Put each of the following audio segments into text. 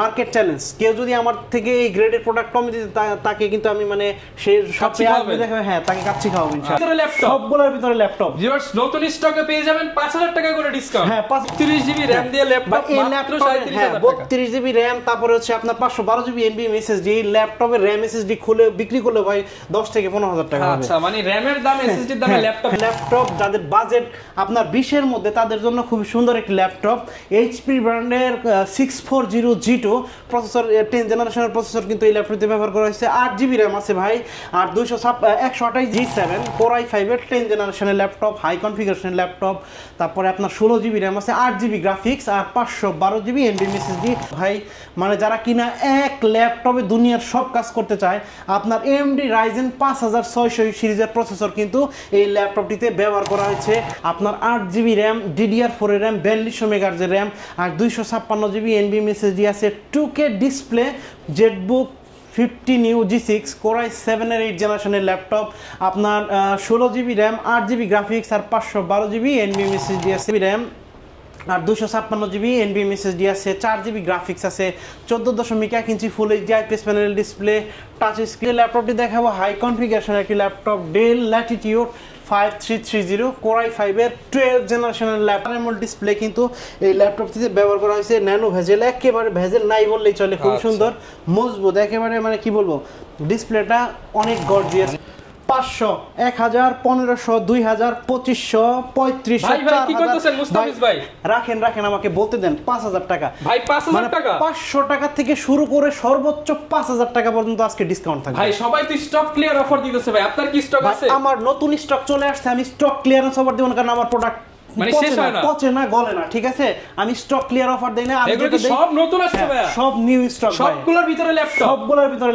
Market challenge. কেউ যদি আমার থেকে এই গ্রেডের প্রোডাক্ট কমে দিতে তাকে কিন্তু আমি মানে সে সবচেয়ে দেখাবে, হ্যাঁ তাকে কাচ্চি খাওয়াবো ইনশাআল্লাহ। সবগুলোর ভিতরে ল্যাপটপ ভিউয়ার্স নতুন স্টকে পেয়ে যাবেন 5000 টাকা করে ডিসকাউন্ট। হ্যাঁ 32 জিবি র‍্যাম দিয়ে ল্যাপটপ মাত্র 37000 টাকা। 32 জিবি র‍্যাম, তারপরে হচ্ছে আপনার 512 জিবি এনবিএম এসএসডি। ল্যাপটপের র‍্যাম এসএসডি খুলে বিক্রি করলে ভাই 10 থেকে 15000 টাকা হবে। আচ্ছা মানে র‍্যামের দাম এসএসডির দামে ল্যাপটপ যাদের বাজেট আপনার 20 এর মধ্যে তাদের জন্য খুব সুন্দর একটি ল্যাপটপ। এইচপি ব্র্যান্ডের 640G2 প্রসেসর, 10 জেনারেশনের প্রসেসর কিন্তু এই ল্যাপটপে ব্যবহার করা হয়েছে। 8 জিবি র‍্যাম আছে ভাই, আর 128 G7 Core i5 এর 10 জেনারেশনের ল্যাপটপ, হাই কনফিগারেশনের ল্যাপটপ। তারপরে আপনার 16 জিবি র‍্যাম আছে, 8 জিবি গ্রাফিক্স আর 512 জিবি এনভিএম এসএসডি। ভাই মানে যারা কিনা এক ল্যাপটপে দুনিয়ার সব কাজ করতে চায়, আপনার AMD Ryzen 5600 সিরিজের প্রসেসর কিন্তু এই ল্যাপটপটিতে ব্যবহার করা হয়েছে। আপনার 8 জিবি র‍্যাম, DDR4 এর র‍্যাম, 4200 মেগাহার্জের র‍্যাম আর 256 জিবি এনভিএম এসএসডি আছে। 2K display, Jetbook 50 G6 Core i7 এর 8 জেনারেশনের ল্যাপটপ। আপনার 16 জিবি র‍্যাম, 8 জিবি গ্রাফিক্স আর 512 জিবি এনভিএম এসএসডি আছে র‍্যাম আর 256 জিবি এনভিএম এসএসডি আছে। 4 জিবি গ্রাফিক্স আছে, 14.1 inch full HD IPS panel display, touch screen. ল্যাপটপটি দেখাবো হাই কনফিগারেশনের একটি laptop, del Latitude 5330 Core i5 এর 12 জেনারেশনের ল্যাপটপ। AMOLED ডিসপ্লে কিন্তু এই ল্যাপটপটিতে ব্যবহার করা হয়েছে। ন্যানো ভেজেল, একেবারে ভেজেল নাই বললেই চলে, খুব সুন্দর মজবুত, একেবারে মানে কি বলবো, ডিসপ্লেটা অনেক গর্জিয়াস। 500, 1000, 1500, 2000, 2500, 3500। ভাই কি করতেছেন মুস্তাফিজ ভাই? রাখেন আমাকে বলতে দেন। 5000 টাকা ভাই, 5000 টাকা, 500 টাকা থেকে শুরু করে সর্বোচ্চ 5000 টাকা পর্যন্ত আজকে ডিসকাউন্ট থাকবে। ভাই সবাই তো স্টক ক্লিয়ার অফার দিতেছে ভাই, আপনার কি স্টক আছে? আমার নতুন স্টক চলে আসছে, আমি স্টক ক্লিয়ারেন্স অফার দেব না, কারণ আমার প্রোডাক্ট মানে শেষ হয় না, পচে না, গলে না, ঠিক আছে? আমি স্টক ক্লিয়ার অফার দেই না, আমি যেটা সব নতুন আসছে ভাই, সব নিউ স্টক, সবগুলোর ভিতরে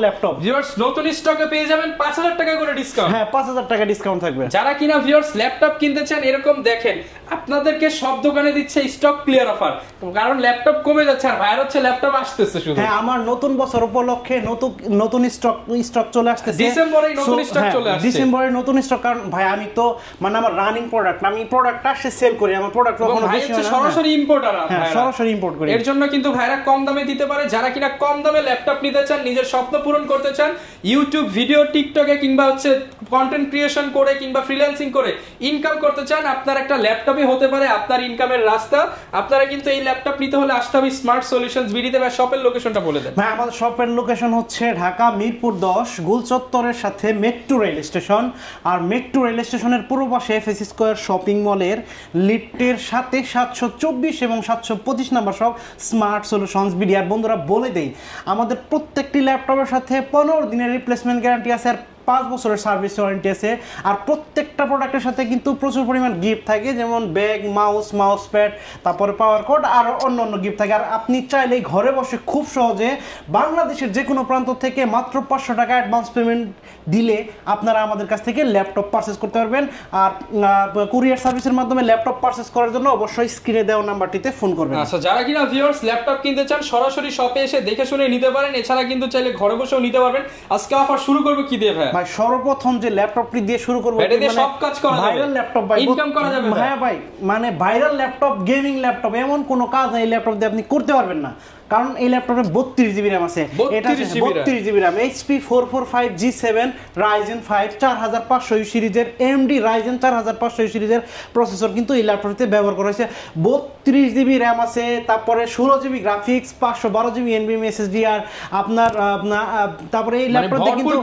ল্যাপটপ। ভিউয়ার্স নতুন স্টকে পেয়ে যাবেন 5000 টাকা করে ডিসকাউন্ট। হ্যাঁ 5000 টাকা ডিসকাউন্ট থাকবে। যারা কিনা ভিউয়ার্স ল্যাপটপ কিনতে চান, এরকম দেখেন আপনাদেরকে সব দোকানে দিচ্ছে স্টক ক্লিয়ার অফার, কারণ ল্যাপটপ কমে যাচ্ছে আর ভাইয়ের হচ্ছে ল্যাপটপ আসতেছে শুধু। হ্যাঁ আমার নতুন বছর উপলক্ষে নতুন স্টক চলে আসতেছে। ডিসেম্বরে নতুন স্টক চলে আসছে, ডিসেম্বরে নতুন স্টক। কারণ ভাই আমি তো মানে আমার রানিং প্রোডাক্ট, আমি প্রোডাক্টটা সেল করি, আমার প্রোডাক্ট কখনো বেশি হয় না, সরাসরি ইম্পোর্টার। হ্যাঁ সরাসরি ইম্পোর্ট করি, এর জন্য কিন্তু ভাইরা কম দামে দিতে পারে। যারা কিনা কম দামে ল্যাপটপ নিতে চান, নিজের স্বপ্ন পূরণ করতে চান, ইউটিউব ভিডিও, টিকটকে কিংবা হচ্ছে কন্টেন্ট ক্রিয়েশন করে কিংবা ফ্রিল্যান্সিং করে ইনকাম করতে চান, আপনার একটা ল্যাপটপই হতে পারে আপনার ইনকামের রাস্তা। আপনারা কিন্তু এই ল্যাপটপ নিতে হলে আসতে হবে স্মার্ট সলিউশনস বিডিতে। ভাই শপের লোকেশনটা বলে দেন। ভাই আমাদের শপের লোকেশন হচ্ছে ঢাকা মিরপুর 10 গোল চত্বরের সাথে মেট্রো রেল স্টেশন, আর মেট্রো রেল স্টেশনের পূর্ব পাশে এফএস স্কয়ার শপিং মলের লিফটের সাথে 724 এবং 725 নাম্বার সব স্মার্ট সলিউশনস বিডি। আর বন্ধুরা বলে দেই, আমাদের প্রত্যেকটি ল্যাপটপের সাথে 15 দিনের রিপ্লেসমেন্ট গ্যারান্টি আছে আর 5 বছরের সার্ভিস ওয়ারেন্টি আছে। আর প্রত্যেকটা প্রোডাক্টের সাথে কিন্তু প্রচুর পরিমাণ গিফট থাকে, যেমন ব্যাগ, মাউস প্যাড, তারপরে পাওয়ার কোড আর অন্য গিফট থাকে। আর আপনি চাইলেই ঘরে বসে খুব সহজে বাংলাদেশের যে কোনো প্রান্ত থেকে মাত্র 500 টাকা অ্যাডভান্স পেমেন্ট দিলে আপনারা আমাদের কাছ থেকে ল্যাপটপ পারচেজ করতে পারবেন। আর কুরিয়ার সার্ভিসের মাধ্যমে ল্যাপটপ পারচেজ করার জন্য অবশ্যই স্ক্রিনে দেওয়া নাম্বারটিতে ফোন করবেন। আচ্ছা যারা কিনা ভিউয়ার্স ল্যাপটপ কিনতে চান, সরাসরি শপে এসে দেখে শুনে নিতে পারেন, এছাড়া কিন্তু চাইলে ঘরে বসেও নিতে পারবেন। আজকে অফার শুরু করব কি দিয়ে ভাই? ভাই সর্বপ্রথম যে ল্যাপটপটি দিয়ে শুরু করব, এটা দিয়ে সব কাজ করা যাবে, ভাইরাল ল্যাপটপ ভাই, ইনকাম করা যাবে। হ্যাঁ ভাই মানে ভাইরাল ল্যাপটপ, গেমিং ল্যাপটপ, এমন কোনো কাজ এই ল্যাপটপ দিয়ে আপনি করতে পারবেন না, কারণ এই ল্যাপটপে 32 জিবি র‍্যাম আছে। এটা 32 GB RAM, HP 445 G7 Ryzen 5 4500 সিরিজের, AMD Ryzen 4500 সিরিজের প্রসেসর কিন্তু এই ল্যাপটপটিতে ব্যবহার করা হয়েছে। 32 জিবি র‍্যাম আছে, তারপরে 16 GB graphics, 512 GB NVMe SSD। আর আপনার তারপরে এই ল্যাপটপে কিন্তু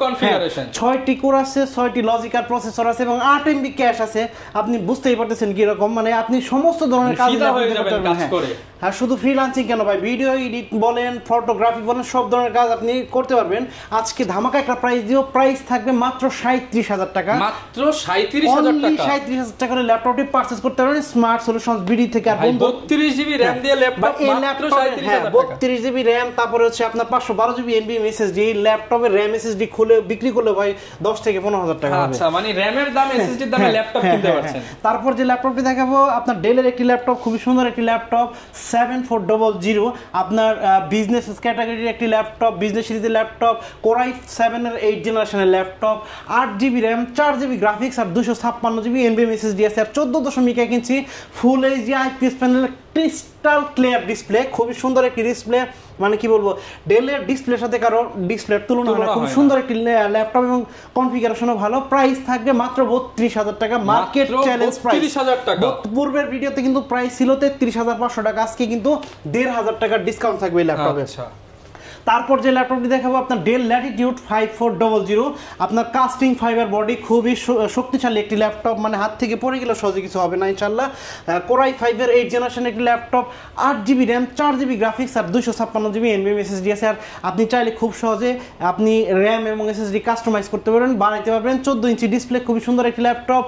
6টি কোর আছে, 6টি লজিক্যাল প্রসেসর আছে এবং 8 MB ক্যাশ আছে। আপনি বুঝতেই পারতেছেন কি রকম, মানে আপনি সমস্ত ধরনের কাজ করতে পারবেন। আর শুধু ফ্রিল্যান্সিং কেন ভাই, ভিডিও এডিট বলেন, ফটোগ্রাফি বলেন, সব ধরনের কাজ আপনি করতে পারবেন। আজকে ধামাকা একটা প্রাইস দিও, প্রাইস থাকবে মাত্র 37000 টাকা, মাত্র 37000 টাকা। 37000 টাকা করে ল্যাপটপটি পারচেজ করতে পারবেন স্মার্ট সলিউশনস বিডি থেকে। আর 32 জিবি র‍্যাম দিয়ে ল্যাপটপ মাত্র 37000 টাকা। 32 জিবি র‍্যাম, তারপরে হচ্ছে আপনার 512 জিবি এনভিএম এসএসডি। ল্যাপটপের র‍্যাম এসএসডি খুলে বিক্রি করলে ভাই 10 থেকে 15000 টাকা হবে। আচ্ছা মানে র‍্যামের দাম এসএসডির দামে ল্যাপটপ কিনতে পারছেন। তারপর যে ল্যাপটপটি দেখাবো আপনার ডেলের একটি ল্যাপটপ, খুবই সুন্দর একটি ল্যাপটপ 7400, আপনার বিজনেস ক্যাটাগরির একটি ল্যাপটপ, বিজনেস সিরিজের ল্যাপটপ, Core i7 এর 8 জেনারেশনের laptop, 8 GB RAM, 4 GB graphics আর 256 জিবি এনভিএম এসএসডি আছে। আর 14.1 inch full HD IPS panel crystal clear display, খুবই সুন্দর একটি ডিসপ্লে, মানে কি বলবো, ডেলের ডিসপ্লের সাথে কারো ডিসপ্লের তুলনা হয় না। খুব সুন্দর একটি ল্যাপটপ এবং কনফিগারেশনও ভালো। প্রাইস থাকবে মাত্র 32,000 টাকা, মার্কেট চ্যালেঞ্জ প্রাইস। 32,000 টাকা। পূর্বের ভিডিওতে কিন্তু প্রাইস ছিল 33,500 টাকা, আজকে কিন্তু 1,500 টাকার ডিসকাউন্ট থাকবে এই ল্যাপটপে। তারপর যে ল্যাপটপটি দেখাবো আপনার ডেল ল্যাটিটিউড 5400, আপনার কাস্টিং ফাইবার বডি, খুবই শক্তিশালী একটি ল্যাপটপ, মানে হাত থেকে পড়ে গেলে সহজে কিছু হবে না ইনশাল্লাহ। কোরাই 5-এর 8th জেনারেশন একটি laptop, 8GB RAM, 4GB graphics আর 256GB NVMe SSD আছে। আর আপনি চাইলে খুব সহজে আপনি র্যাম এবং SSD কাস্টমাইজ করতে পারবেন, বানাইতে পারবেন। 14 ইঞ্চি ডিসপ্লে, খুবই সুন্দর একটি laptop,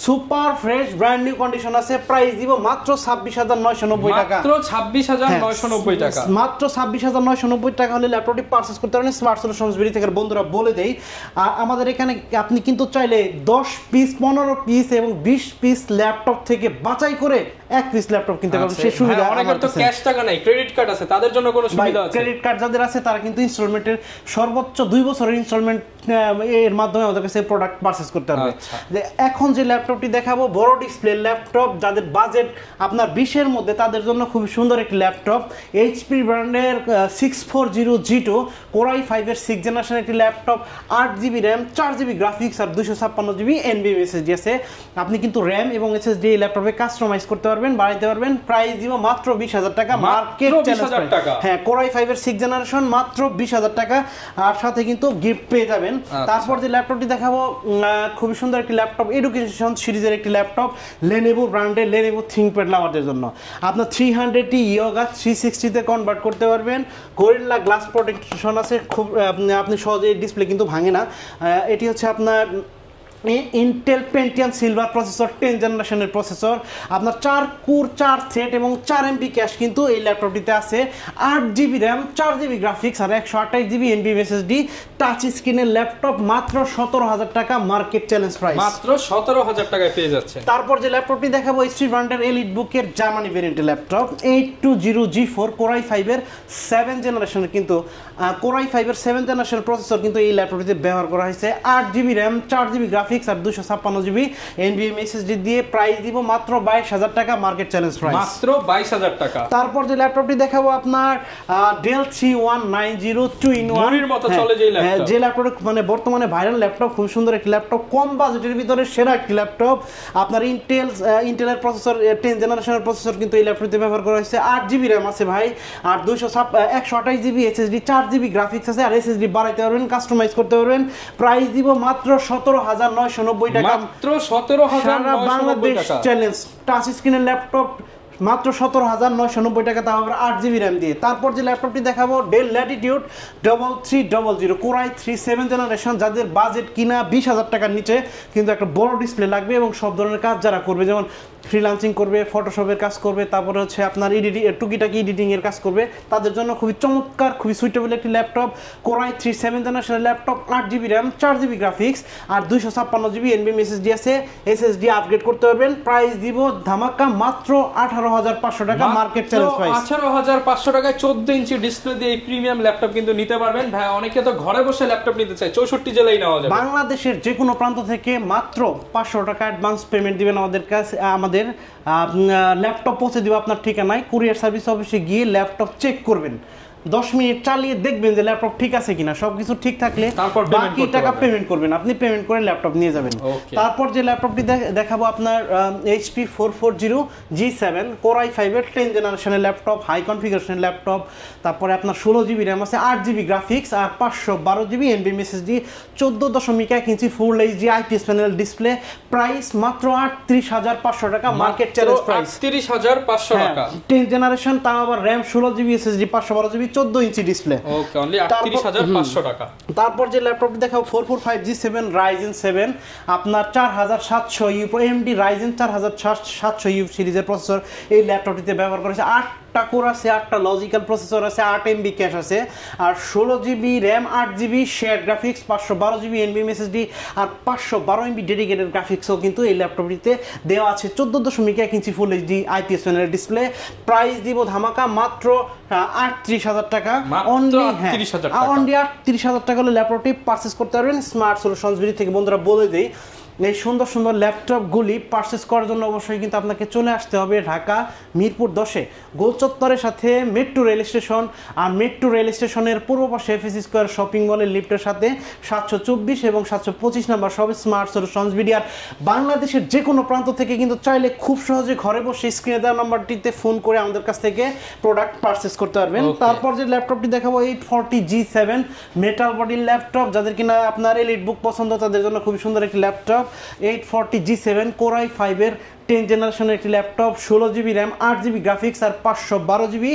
super fresh brand new condition আছে। প্রাইস দিব মাত্র 26,990 টাকা, মাত্র 26,990 টাকা, মাত্র 26,990 টাকা হলে ল্যাপটপটি পারচেজ করতে পারেন স্মার্ট সলিউশনস বিডি থেকে। বন্ধুরা বলে দেই, আমাদের এখানে আপনি কিন্তু চাইলে 10 পিস, 15 পিস এবং 20 পিস ল্যাপটপ থেকে বাছাই করে 1 পিস ল্যাপটপ কিনতে পারবেন। সেই সুবিধা অনেকের তো ক্যাশ টাকা নাই, ক্রেডিট কার্ড আছে, তাদের জন্য কোনো সুবিধা আছে? ক্রেডিট কার্ড যাদের আছে তারা কিন্তু ইনস্টলমেন্টের সর্বোচ্চ 2 বছরের ইনস্টলমেন্ট এর মাধ্যমে আমাদের কাছে প্রোডাক্ট পারচেজ করতে পারবে। যে এখন যে ল্যাপটপটি দেখাবো, বড় ডিসপ্লে ল্যাপটপ, যাদের বাজেট আপনার 20-এর মধ্যে, তাদের জন্য খুব সুন্দর একটি ল্যাপটপ। এইচপি ব্র্যান্ডের 6400G2 কোরাই 5-এর 6th জেনারেশন একটি laptop, 8GB RAM, 4GB graphics আর 256GB NVMe SSD আছে। আপনি কিন্তু র্যাম এবং SSD এই ল্যাপটপে কাস্টমাইজ করতে পারবেন, বাড়াইতে পারবেন। প্রাইস দিব মাত্র 20,000 টাকা, মার্কেট চ্যালেঞ্জ টাকা। হ্যাঁ, কোরাই 5-এর 6th জেনারেশন মাত্র 20,000 টাকা, আর সাথে কিন্তু গিফট পেয়ে যাবেন। তারপর যে ল্যাপটপটি দেখাবো, খুবই সুন্দর একটি ল্যাপটপ, এডুকেশন সিরিজের একটি ল্যাপটপ, লেনোভো ব্র্যান্ডের লেনোভো থিংকপ্যাড লাভারদের জন্য। আপনার 300টি ইয়োগা 360-তে কনভার্ট করতে পারবেন। গরিল্লা গ্লাস প্রোটেকশন আছে, খুব আপনি সহজে ডিসপ্লে কিন্তু ভাঙে না। এটি হচ্ছে আপনার Intel Pentium silver processor, 10th জেনারেশনের প্রসেসর, আপনার 4 কোর 4 থ্রেড এবং 4 MB ক্যাশ কিন্তু এই ল্যাপটপটিতে আছে। 8GB র্যাম, 4GB গ্রাফিক্স আর 128GB NVMe SSD, টাচ স্ক্রিনের ল্যাপটপ, মাত্র 17,000 টাকা, মার্কেট চ্যালেঞ্জ প্রাইস। মাত্র 17,000 টাকায় পেয়ে যাচ্ছে। তারপর যে ল্যাপটপটি দেখাবো, এইচপি ব্র্যান্ডের এলিট বুকের জার্মানি ভেরিয়েন্টের ল্যাপটপ, 820G4 কোরাই 5-এর 7th জেনারেশনের কিন্তু কোরাই 5-এর 7th জেনারেশন প্রসেসর কিন্তু এই ল্যাপটপটিতে ব্যবহার করা হয়েছে। 8GB র্যাম, 4GB গ্রাফিক্স আর 256GB NVMe SSD দিয়ে। প্রাইস দিব মাত্র 22,000 টাকা, মার্কেট চ্যালেঞ্জ প্রাইস, মাত্র 22,000 টাকা। তারপর যে ল্যাপটপটি দেখাবো আপনার ডেল 3190 2-in-1 মনির মতো চলে যে ল্যাপটপ, মানে বর্তমানে ভাইরাল ল্যাপটপ, খুব সুন্দর একটি ল্যাপটপ, কম বাজেটের ভিতরে সেরা একটি ল্যাপটপ। আপনার ইন্টেলের প্রসেসর, 10th জেনারেশনের প্রসেসর কিন্তু এই ল্যাপটপটিতে ব্যবহার করা হয়েছে। 8GB র্যাম আছে ভাই, আর 128GB SSD, 4GB গ্রাফিক্স আছে, আর SSD বাড়াইতে পারবেন, কাস্টমাইজ করতে পারবেন। প্রাইস দিব মাত্র 17,990 টাকা, মাত্র 17,990 টাকা। চ্যালেঞ্জ টাচ স্ক্রিনের ল্যাপটপ মাত্র 17,990 টাকা, তাও আবার 8GB র্যাম দিয়ে। তারপর যে ল্যাপটপটি দেখাবো, del Latitude 3300 core i 3 7th generation, যাদের বাজেট কিনা 20,000 টাকার নিচে, কিন্তু একটা বড় ডিসপ্লে লাগবে এবং সব ধরনের কাজ যারা করবে, যেমন ফ্রিল্যান্সিং করবে, ফটোশপের কাজ করবে, তারপরে হচ্ছে আপনার টুকিটাকি এডিটিংয়ের কাজ করবে, তাদের জন্য খুবই চমৎকার, খুবই সুইটেবল একটি ল্যাপটপ। কোরাই 3 7th জেনারেশনের laptop, 8GB RAM, 4GB graphics আর 256GB NVMe SSD আছে। SSD আপগ্রেড করতে পারবেন। প্রাইস দিব ধামাকা মাত্র 18,500 টাকা, মার্কেট চ্যালেঞ্জ প্রাইস। 18,500 টাকায় 14 ইঞ্চি ডিসপ্লে দিয়ে এই প্রিমিয়াম ল্যাপটপ কিন্তু নিতে পারবেন। ভাই অনেকে তো ঘরে বসে ল্যাপটপ নিতে চায়, 64 জেলায় নেওয়া যাবে। বাংলাদেশের যে কোনো প্রান্ত থেকে মাত্র 500 টাকা অ্যাডভান্স পেমেন্ট দিবেন আমাদের কাছে, আমাদের ল্যাপটপ পৌঁছে দিব আপনার ঠিকানায়। কুরিয়ার সার্ভিস অফিসে গিয়ে ল্যাপটপ চেক করবেন, 10 মিনিট চালিয়ে দেখবেন যে ল্যাপটপ ঠিক আছে কিনা। সবকিছু ঠিক থাকলে বাকি টাকা পেমেন্ট করবেন, আপনি পেমেন্ট করে ল্যাপটপ নিয়ে যাবেন। তারপর যে ল্যাপটপটি দেখাবো আপনার HP 440G7 কোরাই 5-এর 10th জেনারেশনের ল্যাপটপ, হাই কনফিগারেশনের ল্যাপটপ। তারপরে আপনার 16GB র্যাম আছে, 8GB গ্রাফিক্স আর 512GB NVMe SSD, 14.1 ইঞ্চি ফুল HD IPS panel display. Price মাত্র 38,500 টাকা, মার্কেট চ্যালেঞ্জ প্রাইস 38,500 টাকা। 10th জেনারেশন, তাও আবার RAM 16GB SSD 512GB 14 inch display. ওকে, অনলি 38,500 টাকা। তারপর যে ল্যাপটপটি দেখাবো 445G7 Ryzen 7, আপনার 4700U AMD Ryzen 4700U সিরিজের প্রসেসর এই ল্যাপটপটিতে ব্যবহার করেছে। 8টা কোর আছে, 8টা লজিক্যাল প্রসেসর আছে, 8 MB ক্যাশ আছে, আর 16GB RAM, 8GB share graphics, 512GB NVMe SSD আর 512 MB ডেডিকেটেড গ্রাফিক্সও কিন্তু এই ল্যাপটপটিতে দেওয়া আছে। 14.1 ইঞ্চি ফুল HD IPS প্যানেলের ডিসপ্লে। প্রাইস দিব ধামাকা মাত্র 38,000 টাকা, অনলি 38,000 টাকা হলে ল্যাপটপটি পারচেজ করতে পারবেন স্মার্ট সলিউশনস বিডি থেকে। বন্ধুরা বলে দেই, এই সুন্দর সুন্দর ল্যাপটপগুলি পারচেস করার জন্য অবশ্যই কিন্তু আপনাকে চলে আসতে হবে ঢাকা মিরপুর 10-এ গোল চত্বরের সাথে মেট্রো রেল স্টেশন, আর মেট্রো রেল স্টেশনের পূর্ব পাশে এফএসি স্কয়ার শপিং মলের লিফটের সাথে 724 এবং 725 নাম্বার সব স্মার্ট সলিউশনস বিডিআর। বাংলাদেশের যে কোনো প্রান্ত থেকে কিন্তু চাইলে খুব সহজে ঘরে বসে স্ক্রিনে দেওয়া নাম্বারটিতে ফোন করে আমাদের কাছ থেকে প্রোডাক্ট পারচেস করতে পারবেন। তারপর যে ল্যাপটপটি দেখাবো 840G7 মেটাল বডির ল্যাপটপ, যাদের কিনা আপনার এলিট বুক পছন্দ তাদের জন্য খুবই সুন্দর একটি ল্যাপটপ। 840G7 Core i5-এর 10 জেনারেশনের একটি laptop, 16GB RAM, 8GB graphics আর 512GB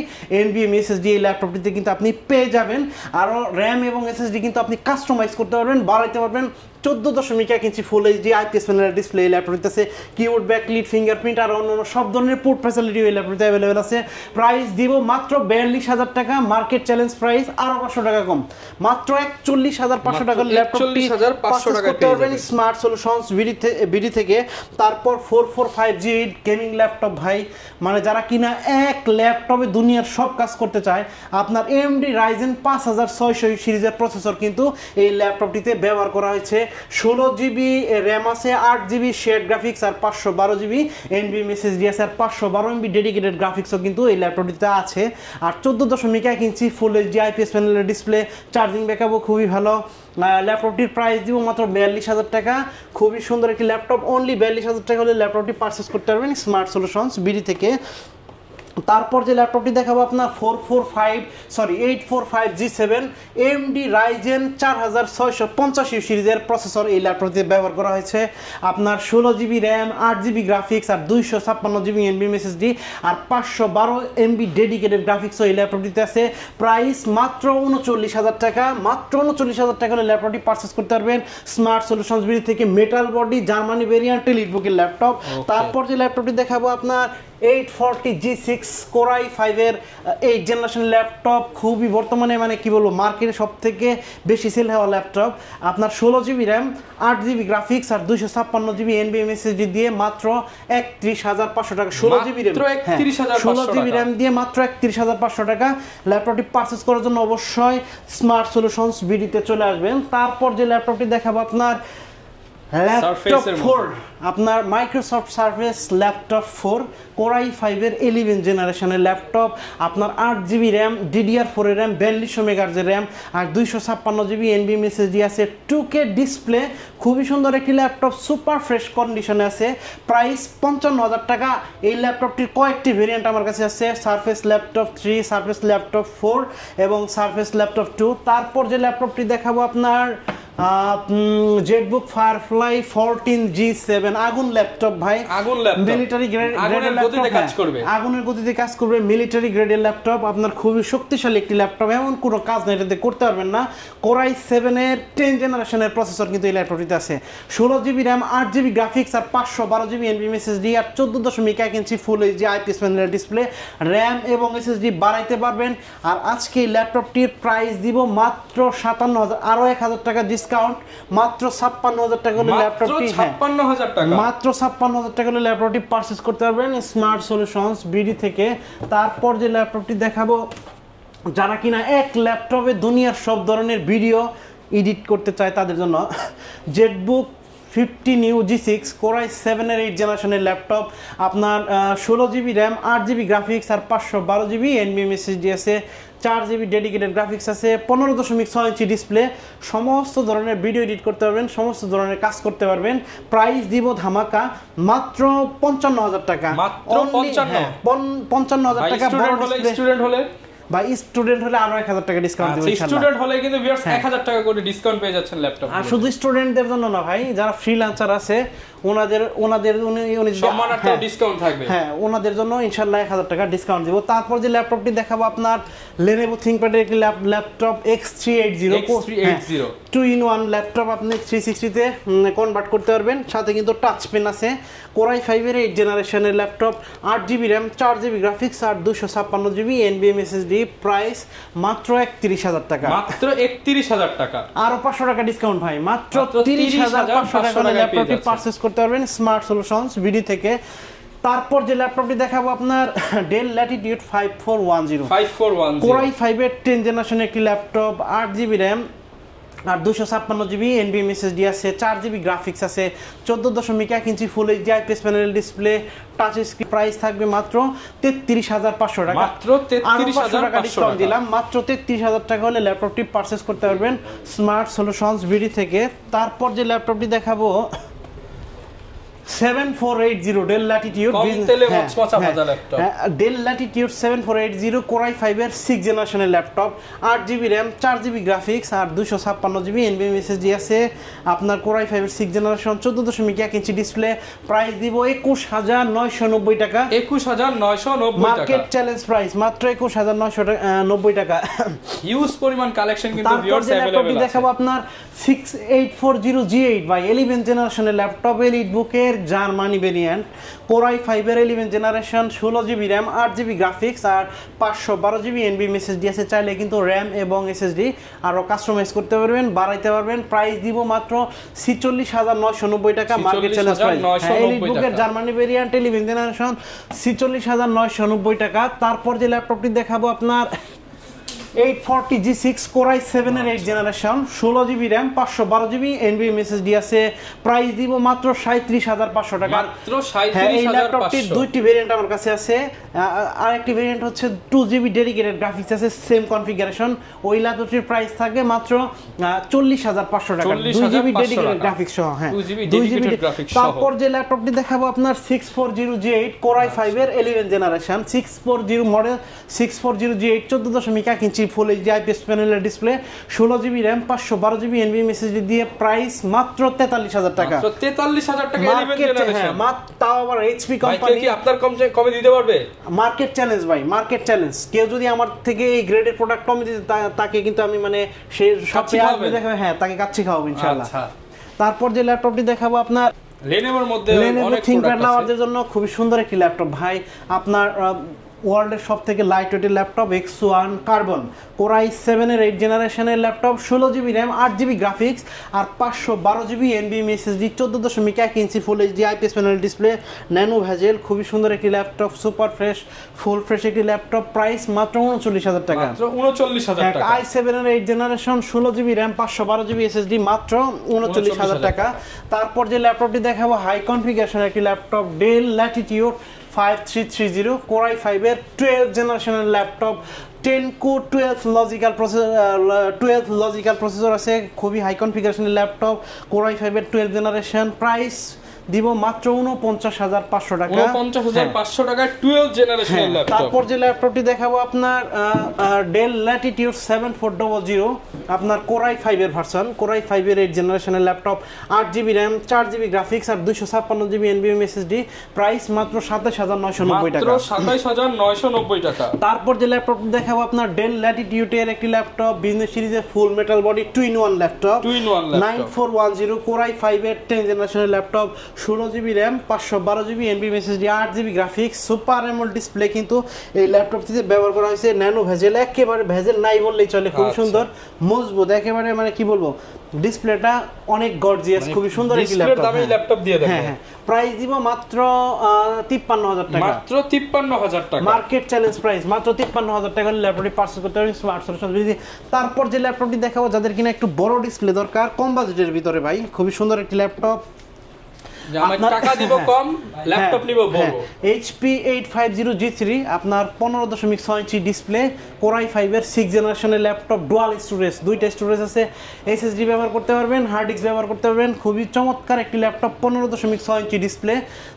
NVMe SSD। এই ল্যাপটপটিতে কিন্তু আপনি পেয়ে যাবেন। আরও র্যাম এবং SSD কিন্তু আপনি কাস্টমাইজ করতে পারবেন, বাড়াইতে পারবেন। 14.1 ইঞ্চি ফুল এইচডি IPS প্যানেলের ডিসপ্লে এই ল্যাপটপটিতে আছে। কিবোর্ড, ব্যাকলিট, ফিঙ্গারপ্রিন্ট আর অন্যান্য সব ধরনের পোর্ট ফ্যাসিলিটি এই ল্যাপটপটিতে অ্যাভেলেবেল আছে। প্রাইস দিব মাত্র 42,000 টাকা, মার্কেট চ্যালেঞ্জ প্রাইস আরও 500 টাকা কম, মাত্র 41,500 টাকার ল্যাপটপটি করতে পারবেন স্মার্ট সলিউশনস বিডি থেকে। তারপর 445G গেমিং ল্যাপটপ ভাই, মানে যারা কিনা এক ল্যাপটপে দুনিয়ার সব কাজ করতে চায়, আপনার AMD Ryzen 5600 সিরিজের প্রসেসর কিন্তু এই ল্যাপটপটিতে ব্যবহার করা হয়েছে। 16GB র্যাম আছে, 8GB শেয়ার গ্রাফিক্স আর 512GB NVMe SSD আছে, আর 512MB ডেডিকেটেড গ্রাফিক্সও কিন্তু এই ল্যাপটপটিতে আছে। আর 14.1 ইঞ্চি ফুল এইচডি IPS প্যানেলের ডিসপ্লে, চার্জিং ব্যাকআপও খুবই ভালো। ল্যাপটপটির প্রাইস দিব মাত্র 42,000 টাকা। খুবই সুন্দর একটি ল্যাপটপ, অনলি 42,000 টাকা হলে ল্যাপটপটি পারচেস করতে পারবেন স্মার্ট সলিউশনস বিডি থেকে। তারপর যে ল্যাপটপটি দেখাবো আপনার 845G7 AMD Ryzen 4650 সিরিজের প্রসেসর এই ল্যাপটপটিতে ব্যবহার করা হয়েছে। আপনার 16GB র্যাম, 8GB গ্রাফিক্স আর 256GB NVMe SSD আর 512MB ডেডিকেটেড গ্রাফিক্সও এই ল্যাপটপটিতে আছে। প্রাইস মাত্র 39,000 টাকা, মাত্র 39,000 টাকা হলে ল্যাপটপটি পারচেস করতে পারবেন স্মার্ট সলিউশনস বিডি থেকে। মেটাল বডি জার্মানি ভেরিয়েন্ট এলিটবুকের ল্যাপটপ। তারপর যে ল্যাপটপটি দেখাবো আপনার 840G6 Core i5-এর 8 জেনারেশন ল্যাপটপ, খুবই বর্তমানে মানে কি বলবো মার্কেটে সব থেকে বেশি সেল হওয়া ল্যাপটপ। আপনার 16GB র্যাম, 8GB গ্রাফিক্স আর 256GB NVMe SSD দিয়ে মাত্র 31,500 টাকা। 16GB র্যাম দিয়ে মাত্র 31,500 টাকা। ল্যাপটপটি পারচেস করার জন্য অবশ্যই স্মার্ট সলিউশনস বিডিতে চলে আসবেন। তারপর যে ল্যাপটপটি দেখাবো আপনার ল্যাপটপ 4, আপনার মাইক্রোসফট সার্ফেস ল্যাপটপ 4 Core i5-এর 11 জেনারেশনের ল্যাপটপ। আপনার 8GB র্যাম, DDR4 এর র্যাম, 4200 মেগাহার্জের র্যাম আর 256GB NVMe SSD আছে, 2K ডিসপ্লে। খুবই সুন্দর একটি ল্যাপটপ, সুপার ফ্রেশ কন্ডিশনে আছে। প্রাইস 55,000 টাকা। এই ল্যাপটপটির কয়েকটি ভেরিয়েন্ট আমার কাছে আছে, সার্ফেস ল্যাপটপ 3, সার্ফেস ল্যাপটপ 4 এবং সার্ফেস ল্যাপটপ 2। তারপর যে ল্যাপটপটি দেখাবো আপনার জেটবুক ফায়ারফ্লাই 14G7 আগুন ল্যাপটপ ভাই, আগুন ল্যাপটপ, মিলিটারি গ্রেডের আগুনের গতিতে কাজ করবে, মিলিটারি গ্রেডের ল্যাপটপ। আপনার খুবই শক্তিশালী একটি ল্যাপটপ, এমন কোনো কাজ না এটাতে করতে পারবেন না। Core i7-এর 10 জেনারেশনের প্রসেসর কিন্তু এই ল্যাপটপটিতে আছে। 16GB র্যাম, 8GB গ্রাফিক্স আর 512GB NVMe SSD আর 14.1 ইঞ্চি ফুল এইচডি IPS প্যানেলের ডিসপ্লে। র্যাম এবং SSD বাড়াইতে পারবেন। আর আজকে এই ল্যাপটপটির প্রাইস দিব মাত্র 57,000, আরো 1,000 টাকা ডিসকাউন্ট, মাত্র 56,000 টাকা হলে ল্যাপটপটি, মাত্র 56,000 টাকা হলে ল্যাপটপটি পারচেস করতে পারবেন স্মার্ট সলিউশনস বিডি থেকে। তারপর যে ল্যাপটপটি দেখাবো, যারা কিনা এক ল্যাপটপে দুনিয়ার সব ধরনের ভিডিও এডিট করতে চায় তাদের জন্য জেটবুক 50 G6 Core i7-এর 8 জেনারেশনের ল্যাপটপ। আপনার 16GB র্যাম, 8GB গ্রাফিক্স আর 512GB NVMe SSD আছে, 4GB ডেডিকেটেড গ্রাফিক্স আছে, 15.6 ইঞ্চি ডিসপ্লে। সমস্ত ধরনের ভিডিও এডিট করতে পারবেন, সমস্ত ধরনের কাজ করতে পারবেন। প্রাইস দিব ধামাকা মাত্র 55,000 টাকা, মাত্র 55,000 টাকা। স্টুডেন্ট হলে বা স্টুডেন্ট হলে আরো 1,000 টাকা ডিসকাউন্ট দেব ইনশাআল্লাহ। স্টুডেন্ট হলে কিন্তু ভিউয়ার্স 1,000 টাকা করে ডিসকাউন্ট পেয়ে যাচ্ছেন ল্যাপটপ। আর শুধু স্টুডেন্টদের জন্য না ভাই, যারা ফ্রিল্যান্সার আছে ওনাদের সম্মানার্থে ডিসকাউন্ট থাকবে। হ্যাঁ, ওনাদের জন্য ইনশাআল্লাহ 1,000 টাকা ডিসকাউন্ট দেব। তারপর যে ল্যাপটপটি দেখাবো আপনার Lenovo ThinkPad এর একটি ল্যাপটপ X380 2-in-1 ল্যাপটপ। আপনি 360 তে কনভার্ট করতে পারবেন, সাথে কিন্তু টাচ পেন আছে। Core i5-এর 8 জেনারেশনের laptop, 8GB RAM, 4GB graphics আর 256GB NVMe SSD। প্রাইস মাত্র 31,000 টাকা, মাত্র 31,000 টাকা, আরো 500 টাকা ডিসকাউন্ট ভাই, মাত্র 30,500 টাকা ল্যাপটপটি পারচেজ করতে পারবেন স্মার্ট সলিউশনস বিডি থেকে। তারপর যে ল্যাপটপটি দেখাবো আপনার Dell Latitude 5410 Core i5-এর 10 জেনারেশনের একটি ল্যাপটপ, 8GB র্যাম, আর 256 জিবি এনবিএম এসএসডি আছে, 4 জিবি গ্রাফিক্স আছে, 14.1 inch full HD IPS panel display, touch screen. Price থাকবে মাত্র 33,500 টাকা, মাত্র 33,500 টাকা ডিসকাউন্ট দিলাম। মাত্র 33,000 টাকা হলে ল্যাপটপটি পারচেজ করতে পারবেন স্মার্ট সলিউশনস বিডি থেকে। তারপর যে ল্যাপটপটি দেখাবো 7480 Dell Latitude, Dell Latitude 7480 core i5 এর 6 জেনারেশনের laptop, 8 GB RAM, 4 GB graphics আর 256 জিবি এনভিএম এসএসডি আছে। আপনার কোর i5 এর 6 জেনারেশন, 14.1 ইঞ্চি ডিসপ্লে। প্রাইস দিব 21,990 টাকা, 21,990 টাকা মার্কেট চ্যালেঞ্জ প্রাইস মাত্র 21,990 টাকা। হিউজ পরিমাণ কালেকশন কিন্তু ভিউয়ার্স अवेलेबल আছে। দেখাবো আপনার 6840G8 বাই 11 জেনারেশনের ল্যাপটপ, এলিট বুকের জার্মানি ভেরিয়েন্ট, কোর i5 এর 11 generation, 16 GB RAM, 8 GB graphics আর 512 জিবি এনভিএম এসএসডি আছে। চাইলে কিন্তু র্যাম এবং এসএসডি আরো কাস্টমাইজ করতে পারবেন, বাড়াইতে পারবেন। প্রাইস দিব মাত্র 46,990 টাকা, মার্কেট চ্যালেঞ্জ প্রাইস। এলিট বুকের জার্মানি ভেরিয়েন্ট 11 জেনারেশন 46,990 টাকা। তারপর যে ল্যাপটপটি দেখাবো আপনার 840G6 কোর i7 এর 8 generation, 16 GB RAM, 512 GB NVM SSD আছে। প্রাইস দিব মাত্র 37,500 টাকা, মাত্র 37,500। এই ল্যাপটপটির দুইটি ভেরিয়েন্ট আমার কাছে আছে। আরেকটি ভেরিয়েন্ট হচ্ছে 2 জিবি ডেডিকেটেড গ্রাফিক্স আছে, সেম কনফিগারেশন। ওই ল্যাপটপটির প্রাইস থাকবে মাত্র 40,500 টাকা, 2 জিবি ডেডিকেটেড গ্রাফিক্স সহ। হ্যাঁ, 2 জিবি গ্রাফিক্স সহ। তারপর যে ল্যাপটপটি দেখাবো আপনার 640G8 কোর i5 এর 11 generation, 640 model, 640G8 14.1 inch full HD IPS প্যানেলের display, 16 GB RAM, 512 GB NVM SSD দিয়ে। প্রাইস মাত্র 43,000 টাকা, মাত্র 43,000 টাকা 11 জেনারেশন। তাও আবার এইচপি কোম্পানি। ভাই কি আপনার কমে দিতে পারবে? মার্কেট চ্যালেঞ্জ ভাই, মার্কেট চ্যালেঞ্জ। কেউ যদি আমার থেকে এই গ্রেডের প্রোডাক্ট কমে দিতে তাকে কিন্তু আমি মানে সে সবচেয়ে আসবে দেখাবে, হ্যাঁ তাকে কাচ্চি খাওয়াবো ইনশাআল্লাহ। তারপর যে ল্যাপটপটি দেখাবো আপনার লেনোভোর মধ্যে অনেক থিংকপ্যাড লাভারদের জন্য খুবই সুন্দর একটি ল্যাপটপ ভাই। আপনার ওয়ার্ল্ডের সব থেকে লাইট ওয়েটের laptop X1 carbon, core i7 এর 8 জেনারেশনের laptop, 16 GB RAM, 8 GB graphics আর 512 GB NVM SSD, 14.1 inch full HD IPS panel display, nano bezel. খুবই সুন্দর একটি laptop, super fresh, full fresh একটি ল্যাপটপ। প্রাইস মাত্র 39,000 টাকা, মাত্র 39,000 টাকা। i7 এর 8 generation, 16 GB RAM, 512 GB SSD, মাত্র 39,000 টাকা। তারপর যে ল্যাপটপটি দেখাবো হাই কনফিগারেশনের একটি laptop, del Latitude 5330 core i5 এর 12 জেনারেশনের ল্যাপটপ, 10 কোর 12 লজিক্যাল প্রসেসর আছে। খুবই হাই কনফিগারেশনের ল্যাপটপ, কোর i5 এর 12 জেনারেশন। প্রাইস দিব মাত্র 49,500 টাকা, 49,500 টাকা 12 জেনারেশনের ল্যাপটপ। তারপর যে ল্যাপটপটি দেখাবো আপনার ডেল ল্যাটিটিউড 7400, আপনার কোর i5 এর ভার্সন, কোর i5 এর 8 জেনারেশনের laptop, 8 GB RAM, 4 GB graphics আর 256 জিবি এনভিএম এসএসডি। প্রাইস মাত্র 27,990 টাকা, মাত্র 27,990 টাকা। তারপর যে ল্যাপটপটি দেখাবো আপনার ডেল ল্যাটিটিউড এর একটি ল্যাপটপ, বিজনেস সিরিজের ফুল metal body 2-in-1 laptop, 9410 core i5 এর 10 জেনারেশনের laptop, 16 GB RAM, 512 GB NVM SSD, 8 GB graphics, super AMOLED display কিন্তু এই ল্যাপটপটিতে ব্যবহার করা হয়েছে। ন্যানো ভেজেল, একেবারে ভেজেল নাই বললেই চলে, খুব সুন্দর মজবুত, একেবারে মানে কি বলবো, ডিসপ্লেটা অনেক গর্জিয়াস, খুবই সুন্দর একটি ল্যাপটপ। দামি ল্যাপটপ দিয়ে দেন। হ্যাঁ, প্রাইস দিব মাত্র 53,000 টাকা, মাত্র 53,000 টাকা, মার্কেট চ্যালেঞ্জ প্রাইস। মাত্র 53,000 টাকা ল্যাপটপটি পারচেজ করতে পারবেন স্মার্ট সলিউশন। তারপর যে ল্যাপটপটি দেখাবো যাদের কিনা একটু বড় ডিসপ্লে দরকার, কম বাজেটের ভিতরে ভাই, খুবই সুন্দর একটি ল্যাপটপ। টাকা দিব কম, ল্যাপটপ নিব বড়, HP 850G3 আপনার 15.6 ইঞ্চি ডিসপ্লে, কোর i5 এর 6 জেনারেশনের ল্যাপটপ, ডুয়াল স্টোরেজ, দুইটা স্টোরেজ আছে, এসএসডি ব্যবহার করতে পারবেন, হার্ড ডিস্ক ব্যবহার করতে পারবেন। খুবই চমৎকার একটি ল্যাপটপ, 15.6 ইঞ্চি ডিসপ্লে,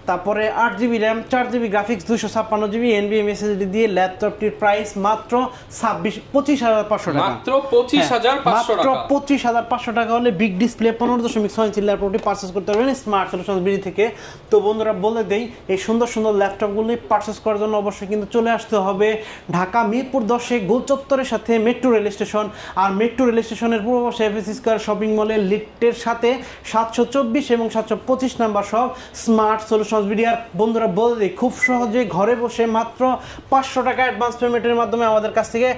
তারপরে 8 GB RAM, 4 GB graphics, 256 GB NVM SSD দিয়ে। ল্যাপটপটির প্রাইস মাত্র 25,500 টাকা, মাত্র 25,500 টাকা, মাত্র 25,500 টাকা হলে বিগ ডিসপ্লে 15.6 ইঞ্চি ল্যাপটপটি পারচেজ করতে পারবেন স্মার্ট সলিউশন বিডি থেকে। তো বন্ধুরা বলে দেই, এই সুন্দর সুন্দর ল্যাপটপগুলি পারচেজ করার জন্য অবশ্যই কিন্তু চলে আসতে হবে ঢাকা মিরপুর 10 গোল চত্বরের সাথে মেট্রো রেল স্টেশন, আর মেট্রো রেল স্টেশনের পূর্ব পাশে এফএসসি স্কয়ার শপিং মলের লিফটের সাথে 724 এবং 725 নাম্বার সব স্মার্ট সলিউশনস বিডি। আর বন্ধুরা বলে দিই, খুব সহজে ঘরে বসে মাত্র 500 টাকা অ্যাডভান্স পেমেন্টের মাধ্যমে আমাদের কাছ থেকে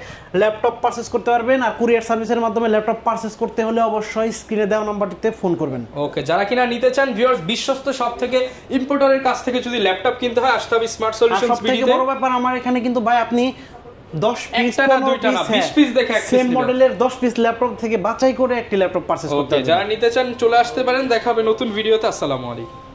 ল্যাপটপ পারচেজ করতে পারবেন। আর কুরিয়ার সার্ভিসের মাধ্যমে ল্যাপটপ পারচেজ করতে হলে অবশ্যই স্ক্রিনে দেওয়া নাম্বারটিতে ফোন করবেন। ওকে, যারা কিনা নিতে চান ভিউয়ার্স, বিশ্বস্ত সব থেকে ইম্পোর্টারের কাছ থেকে যদি ল্যাপটপ কিনতে হয় আসতে হবে স্মার্ট সলিউশনস বিডিতে। সবথেকে বড় ব্যাপার আমার এখানে কিন্তু ভাই আপনি 10 পিস একটা না দুইটা না 20 পিস দেখে এক সেম মডেলের 10 পিস ল্যাপটপ থেকে বাছাই করে একটি ল্যাপটপ পারচেজ করতে ওকে, পারবেন। যারা নিতে চান চলে আসতে পারেন। দেখা হবে নতুন ভিডিওতে। আসসালামু আলাইকুম।